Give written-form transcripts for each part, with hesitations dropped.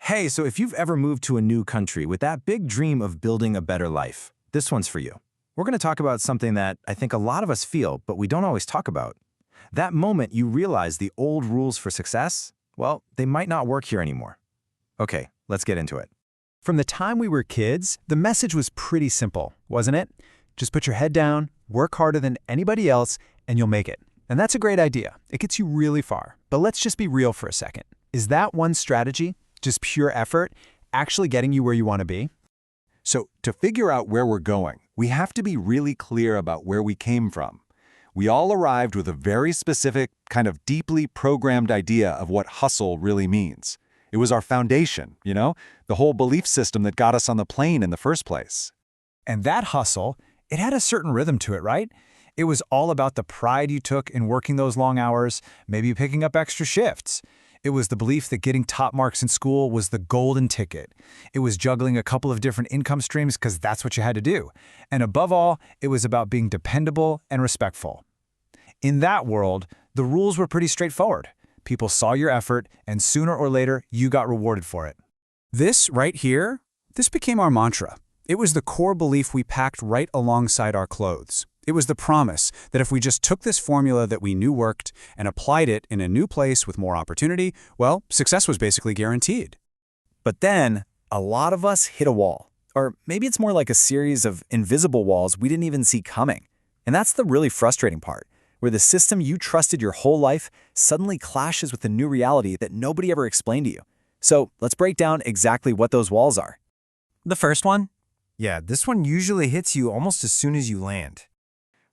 Hey, so if you've ever moved to a new country with that big dream of building a better life, this one's for you. We're going to talk about something that I think a lot of us feel, but we don't always talk about. That moment you realize the old rules for success, well, they might not work here anymore. Okay, let's get into it. From the time we were kids, the message was pretty simple, wasn't it? Just put your head down, work harder than anybody else, and you'll make it. And that's a great idea. It gets you really far. But let's just be real for a second. Is that one strategy, just pure effort, actually getting you where you want to be? So to figure out where we're going, we have to be really clear about where we came from. We all arrived with a very specific, kind of deeply programmed idea of what hustle really means. It was our foundation, the whole belief system that got us on the plane in the first place. And that hustle, it had a certain rhythm to it, right? It was all about the pride you took in working those long hours, maybe picking up extra shifts. It was the belief that getting top marks in school was the golden ticket. It was juggling a couple of different income streams because that's what you had to do. And above all, it was about being dependable and respectful. In that world, the rules were pretty straightforward. People saw your effort, and sooner or later, you got rewarded for it. This right here, this became our mantra. It was the core belief we packed right alongside our clothes. It was the promise that if we just took this formula that we knew worked and applied it in a new place with more opportunity, well, success was basically guaranteed. But then, a lot of us hit a wall. Or maybe it's more like a series of invisible walls we didn't even see coming. And that's the really frustrating part, where the system you trusted your whole life suddenly clashes with a new reality that nobody ever explained to you. So let's break down exactly what those walls are. The first one? Yeah, this one usually hits you almost as soon as you land.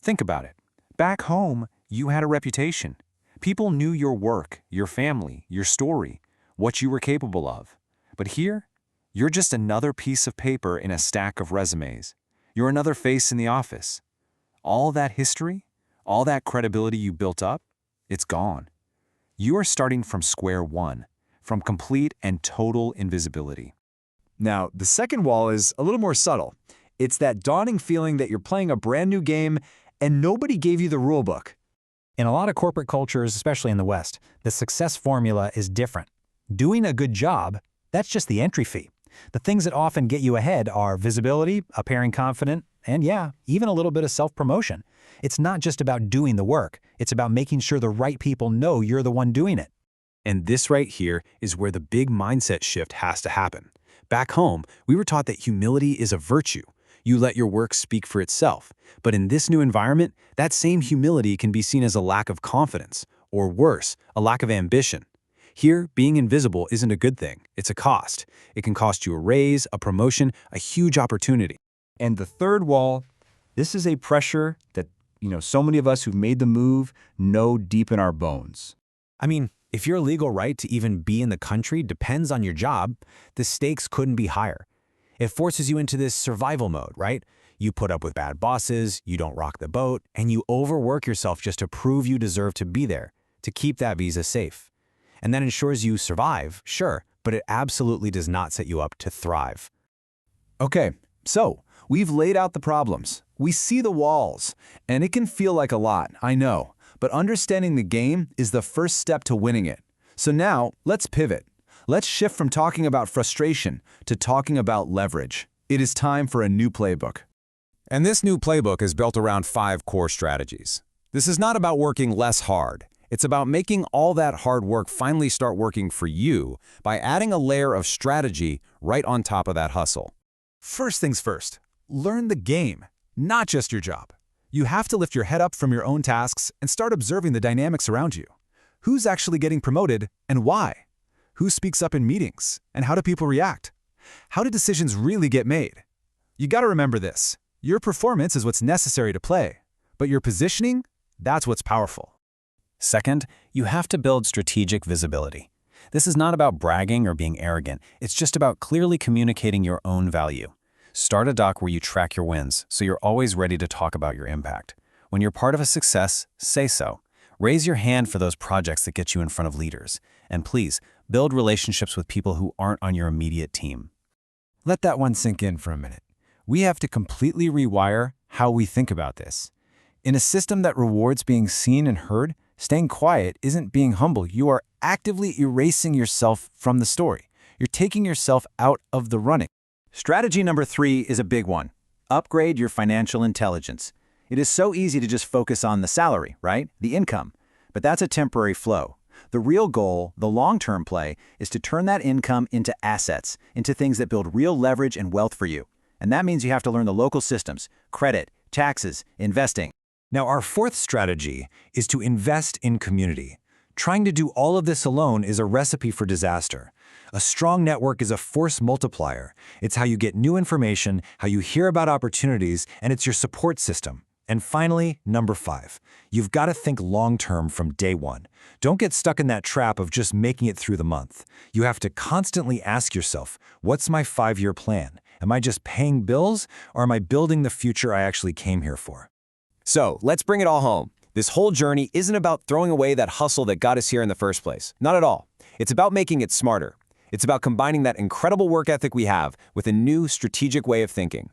Think about it. Back home, you had a reputation. People knew your work, your family, your story, what you were capable of. But here, you're just another piece of paper in a stack of resumes. You're another face in the office. All that history, all that credibility you built up, it's gone. You are starting from square one, from complete and total invisibility. Now, the second wall is a little more subtle. It's that dawning feeling that you're playing a brand new game and nobody gave you the rule book. In a lot of corporate cultures, especially in the West, the success formula is different. Doing a good job, that's just the entry fee. The things that often get you ahead are visibility, appearing confident, and yeah, even a little bit of self-promotion. It's not just about doing the work. It's about making sure the right people know you're the one doing it. And this right here is where the big mindset shift has to happen. Back home, we were taught that humility is a virtue. You let your work speak for itself. But in this new environment, that same humility can be seen as a lack of confidence, or worse, a lack of ambition. Here, being invisible isn't a good thing. It's a cost. It can cost you a raise, a promotion, a huge opportunity. And the third wall, this is a pressure that, so many of us who've made the move know deep in our bones. I mean, if your legal right to even be in the country depends on your job, the stakes couldn't be higher. It forces you into this survival mode, right? You put up with bad bosses, you don't rock the boat, and you overwork yourself just to prove you deserve to be there, to keep that visa safe. And that ensures you survive, sure, but it absolutely does not set you up to thrive. Okay, so we've laid out the problems. We see the walls, and it can feel like a lot, I know, but understanding the game is the first step to winning it. So now, let's pivot. Let's shift from talking about frustration to talking about leverage. It is time for a new playbook. And this new playbook is built around 5 core strategies. This is not about working less hard. It's about making all that hard work finally start working for you by adding a layer of strategy right on top of that hustle. First things first, learn the game, not just your job. You have to lift your head up from your own tasks and start observing the dynamics around you. Who's actually getting promoted and why? Who speaks up in meetings and how do people react? How do decisions really get made? You gotta remember this. Your performance is what's necessary to play, but your positioning, that's what's powerful. Second, you have to build strategic visibility. This is not about bragging or being arrogant. It's just about clearly communicating your own value. Start a doc where you track your wins, so you're always ready to talk about your impact. When you're part of a success, say so. Raise your hand for those projects that get you in front of leaders. And please, build relationships with people who aren't on your immediate team. Let that one sink in for a minute. We have to completely rewire how we think about this. In a system that rewards being seen and heard, staying quiet isn't being humble. You are actively erasing yourself from the story. You're taking yourself out of the running. Strategy number 3 is a big one. Upgrade your financial intelligence. It is so easy to just focus on the salary, right? The income. But that's a temporary flow. The real goal, the long-term play, is to turn that income into assets, into things that build real leverage and wealth for you. And that means you have to learn the local systems, credit, taxes, investing. Now, our fourth strategy is to invest in community. Trying to do all of this alone is a recipe for disaster. A strong network is a force multiplier. It's how you get new information, how you hear about opportunities, and it's your support system. And finally, number 5, you've got to think long-term from day one. Don't get stuck in that trap of just making it through the month. You have to constantly ask yourself, what's my 5-year plan? Am I just paying bills, or am I building the future I actually came here for? So, let's bring it all home. This whole journey isn't about throwing away that hustle that got us here in the first place. Not at all. It's about making it smarter. It's about combining that incredible work ethic we have with a new strategic way of thinking.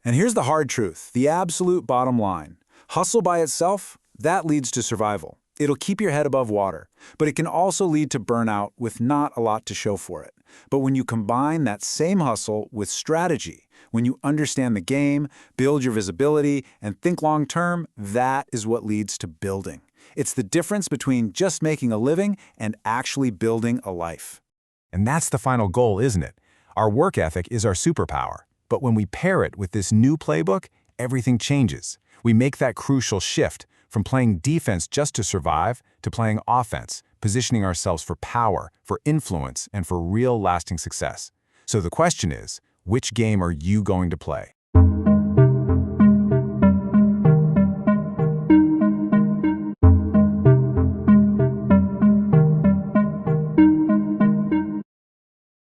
And here's the hard truth, the absolute bottom line. Hustle by itself, that leads to survival. It'll keep your head above water, but it can also lead to burnout with not a lot to show for it. But when you combine that same hustle with strategy, when you understand the game, build your visibility, and think long-term, that is what leads to building. It's the difference between just making a living and actually building a life. And that's the final goal, isn't it? Our work ethic is our superpower. But when we pair it with this new playbook, everything changes. We make that crucial shift from playing defense just to survive to playing offense, positioning ourselves for power, for influence, and for real lasting success. So the question is, which game are you going to play?